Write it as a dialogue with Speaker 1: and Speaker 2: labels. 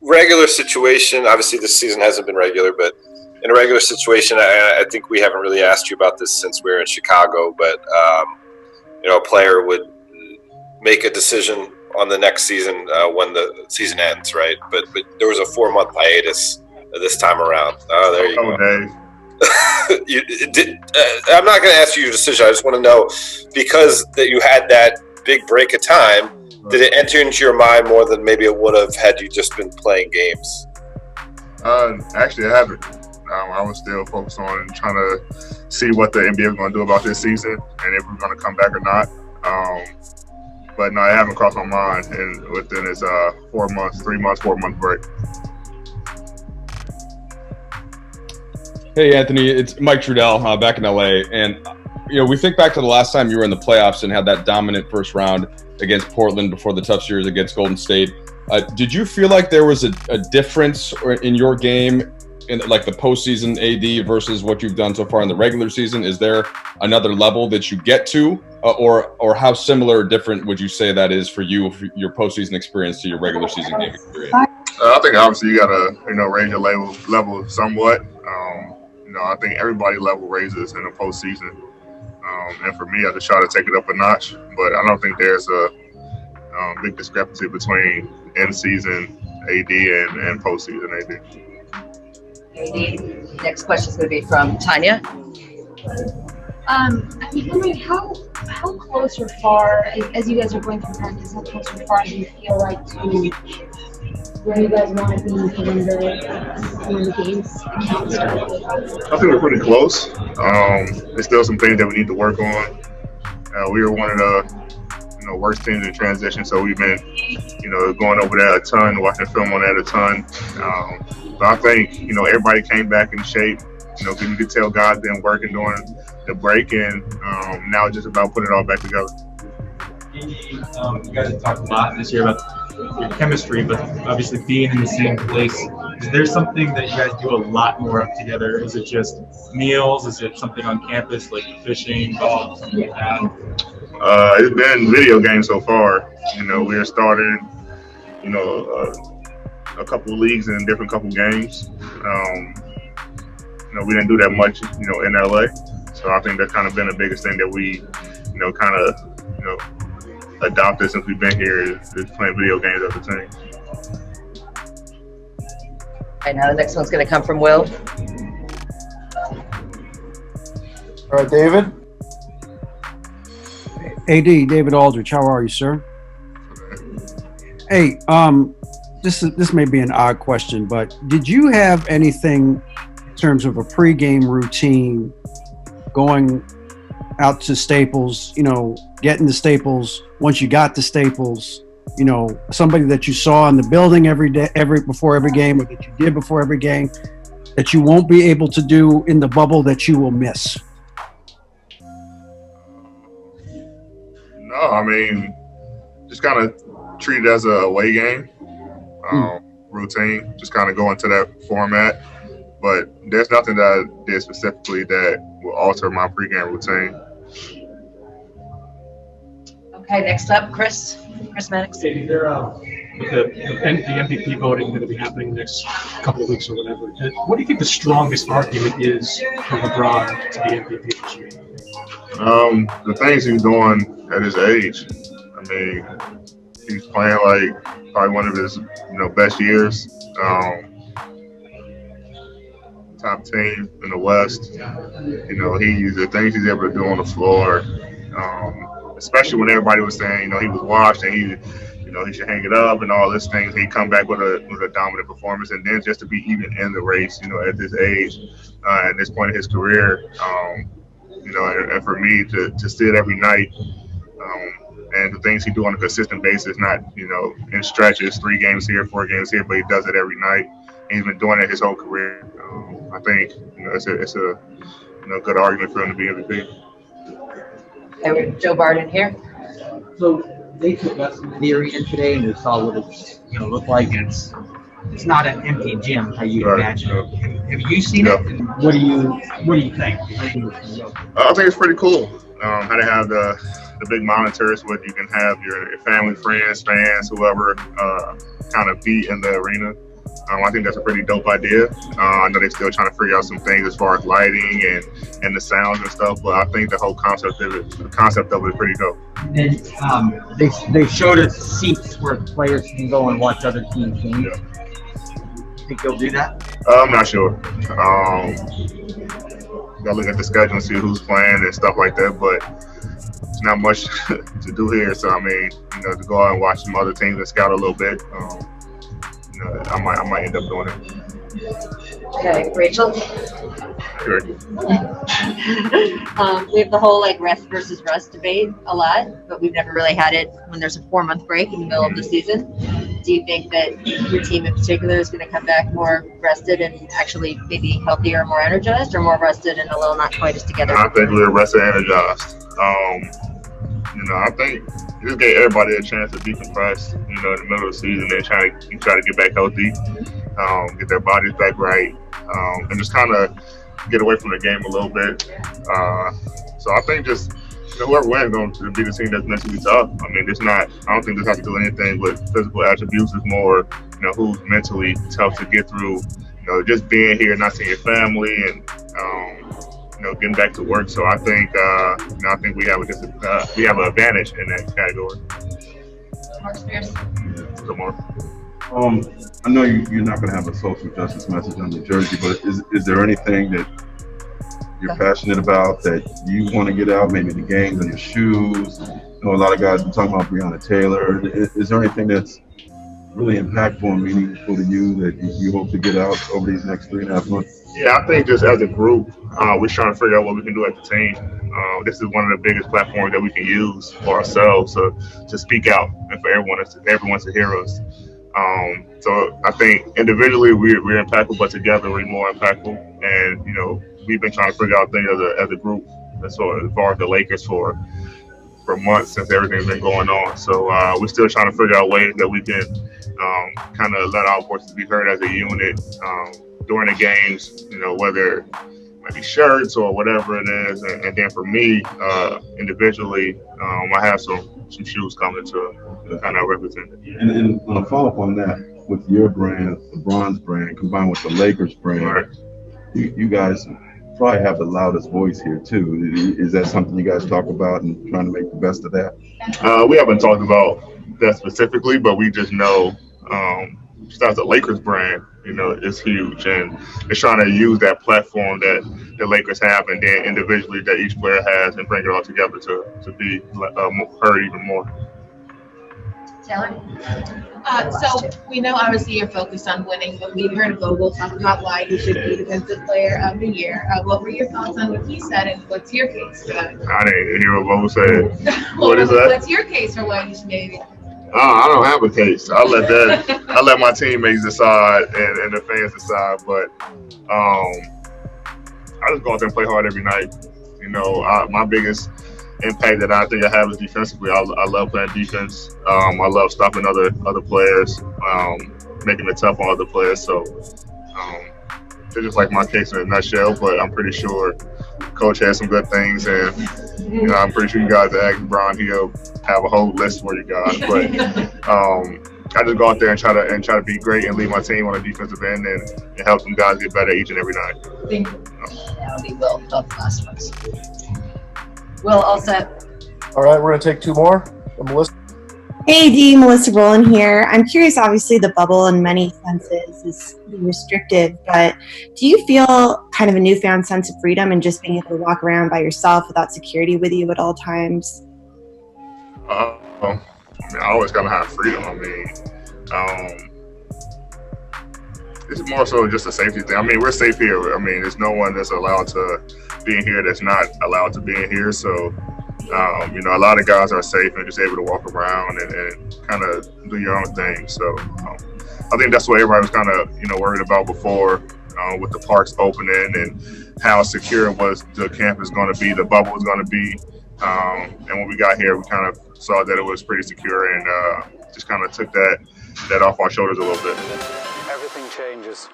Speaker 1: regular situation, obviously this season hasn't been regular, but in a regular situation, I think we haven't really asked you about this since we were in Chicago, but a player would make a decision on the next season when the season ends, right? But there was a 4-month hiatus this time around. Oh, there you go. I'm not going to ask you your decision. I just want to know, because that you had that big break of time, did it enter into your mind more than maybe it would have had you just been playing games?
Speaker 2: Actually, I haven't. I was still focused on trying to see what the NBA was going to do about this season and if we're going to come back or not. But no, it haven't crossed my mind. And within this 4-month break.
Speaker 3: Hey, Anthony, it's Mike Trudell back in LA. And, we think back to the last time you were in the playoffs and had that dominant first round against Portland before the tough series against Golden State. Did you feel like there was a difference in your game in like the postseason AD versus what you've done so far in the regular season? Is there another level that you get to, or how similar or different would you say that is for you, for your postseason experience to your regular season game experience?
Speaker 2: I think obviously you gotta raise your level somewhat. I think everybody level raises in the postseason, and for me, I just try to take it up a notch. But I don't think there's a big discrepancy between in-season AD and postseason AD.
Speaker 4: Next question is going to be from Tanya.
Speaker 5: I'm wondering how close or far, as you guys are going through practice, how close or far do you feel like to where you guys want to be when the games count?
Speaker 2: I think we're pretty close. There's still some things that we need to work on. We were one of the worst teams in transition, so we've been going over that a ton, watching film on that a ton. So I think everybody came back in shape. You could tell God's been working during the break, and now it's just about putting it all back together.
Speaker 6: You guys have talked a lot this year about your chemistry, but obviously being in the same place. Is there something that you guys do a lot more of together? Is it just meals? Is it something on campus like fishing, golf, something like that?
Speaker 2: It's been video games so far. We're starting, a couple of leagues and different couple games. We didn't do that much, in LA. So I think that's kind of been the biggest thing that we, adopted since we've been here is playing video games as a team.
Speaker 4: All right, now the next one's going to come from Will.
Speaker 7: All right, David.
Speaker 8: AD, David Aldrich, how are you, sir? Hey, this may be an odd question, but did you have anything in terms of a pregame routine going out to Staples, getting to Staples, once you got to Staples, somebody that you saw in the building every day, before every game, or that you did before every game, that you won't be able to do in the bubble that you will miss?
Speaker 2: No, I mean, just kind of treat it as a away game routine, just kind of go into that format. But there's nothing that I did specifically that will alter my pregame routine.
Speaker 4: Okay, next up, Chris Maddox.
Speaker 6: With the MVP voting that'll be happening the next couple of weeks or whatever, what do you think the strongest argument is for LeBron to be MVP this year?
Speaker 2: The things he's doing at his age. I mean, he's playing like probably one of his best years. Top team in the West. The things he's able to do on the floor. Especially when everybody was saying, he was washed and he should hang it up and all these things. He come back with a dominant performance, and then just to be even in the race, at this age, at this point in his career, and for me to see it every night, and the things he do on a consistent basis, not in stretches, 3 games here, 4 games here, but he does it every night. And he's been doing it his whole career. I think it's a good argument for him to be MVP.
Speaker 4: Okay, Joe Barden here.
Speaker 9: So they took us in the arena today, and we saw what it's look like. It's not an empty gym how you imagine it. Have you seen it? And what do you think?
Speaker 2: I think it's pretty cool. How they have the the big monitors where you can have your family, friends, fans, whoever kind of be in the arena. I think that's a pretty dope idea. I know they're still trying to figure out some things as far as lighting and the sounds and stuff, but I think the whole concept of it is pretty dope.
Speaker 9: And they showed us seats where players can go and watch other teams' games.
Speaker 2: Yeah.
Speaker 9: Think they'll do that?
Speaker 2: I'm not sure. Gotta look at the schedule and see who's playing and stuff like that, but it's not much to do here. So I mean, to go out and watch some other teams and scout a little bit. I might end up doing it.
Speaker 4: Okay, Rachel.
Speaker 2: Sure.
Speaker 10: We have the whole rest versus rust debate a lot, but we've never really had it when there's a 4-month break in the middle of the season. Do you think that your team in particular is going to come back more rested and actually maybe healthier, more energized, or more rested and a little not quite as together?
Speaker 2: I think we're rested and energized. I think just gave everybody a chance to decompress. In the middle of the season, they try to get back healthy, get their bodies back right, and just kind of get away from the game a little bit. So I think just whoever wins is going to be the team that's mentally tough. I mean, I don't think this has to do anything with physical attributes. It's more, who's mentally tough to get through. Just being here, not seeing your family, and getting back to work. So I think we have an advantage in that category.
Speaker 4: Mark Spears.
Speaker 2: Good morning.
Speaker 11: I know you're not going to have a social justice message on the jersey, but is there anything that you're passionate about that you want to get out? Maybe the games on your shoes. A lot of guys are talking about Breonna Taylor. Is there anything that's really impactful and meaningful to you that you hope to get out over these next 3.5 months?
Speaker 2: Yeah, I think just as a group, we're trying to figure out what we can do as a team. This is one of the biggest platforms that we can use for ourselves to speak out and for everyone to hear us. So I think individually we're impactful, but together we're more impactful. And we've been trying to figure out things as a group, as far as the Lakers for months since everything's been going on. So we're still trying to figure out ways that we can kind of let our voices be heard as a unit during the games. Whether it might be shirts or whatever it is. And then for me, individually, I have some shoes coming to kind of represent it.
Speaker 11: And on a follow-up on that, with your brand, LeBron's brand, combined with the Lakers brand,
Speaker 2: Right.
Speaker 11: you guys probably have the loudest voice here too. Is that something you guys talk about and trying to make the best of that?
Speaker 2: We haven't talked about that specifically, but we just know just as the Lakers brand, is huge, and it's trying to use that platform that the Lakers have, and then individually that each player has, and bring it all together to be heard even more.
Speaker 4: Taylor.
Speaker 12: So we know obviously you're focused on winning, but we heard Vogel talk about why he should be Defensive Player of the Year. What were your thoughts on what he said, and what's your case for that?
Speaker 2: I didn't hear what Vogel said. What is that?
Speaker 12: What's your case for why he should be?
Speaker 2: I don't have a case. I let my teammates decide and the fans decide. But I just go out there and play hard every night. My biggest impact that I think I have is defensively. I love playing defense. I love stopping other players, making it tough on other players. So it's just like my case in a nutshell. But I'm pretty sure Coach has some good things, and I'm pretty sure you guys ask Brian, he'll have a whole list for you guys. But I just go out there and try to be great and lead my team on the defensive end and help them guys get better each and every night.
Speaker 4: Thank you. That'll be Will, both last ones. Will, all set.
Speaker 7: All right, we're going to take 2 more. Melissa.
Speaker 13: Hey, D, Melissa Rowland here. I'm curious, obviously the bubble in many senses is restricted, but do you feel kind of a newfound sense of freedom and just being able to walk around by yourself without security with you at all times?
Speaker 2: I always gotta have freedom. It's more so just a safety thing. We're safe here. There's no one that's allowed to be in here that's not allowed to be in here. So, a lot of guys are safe and just able to walk around and kind of do your own thing. So, I think that's what everybody was kind of, worried about before with the parks opening and how secure was the campus going to be, the bubble was going to be. And when we got here, we kind of saw that it was pretty secure and just kind of took that off our shoulders a little bit.
Speaker 14: Everything changes.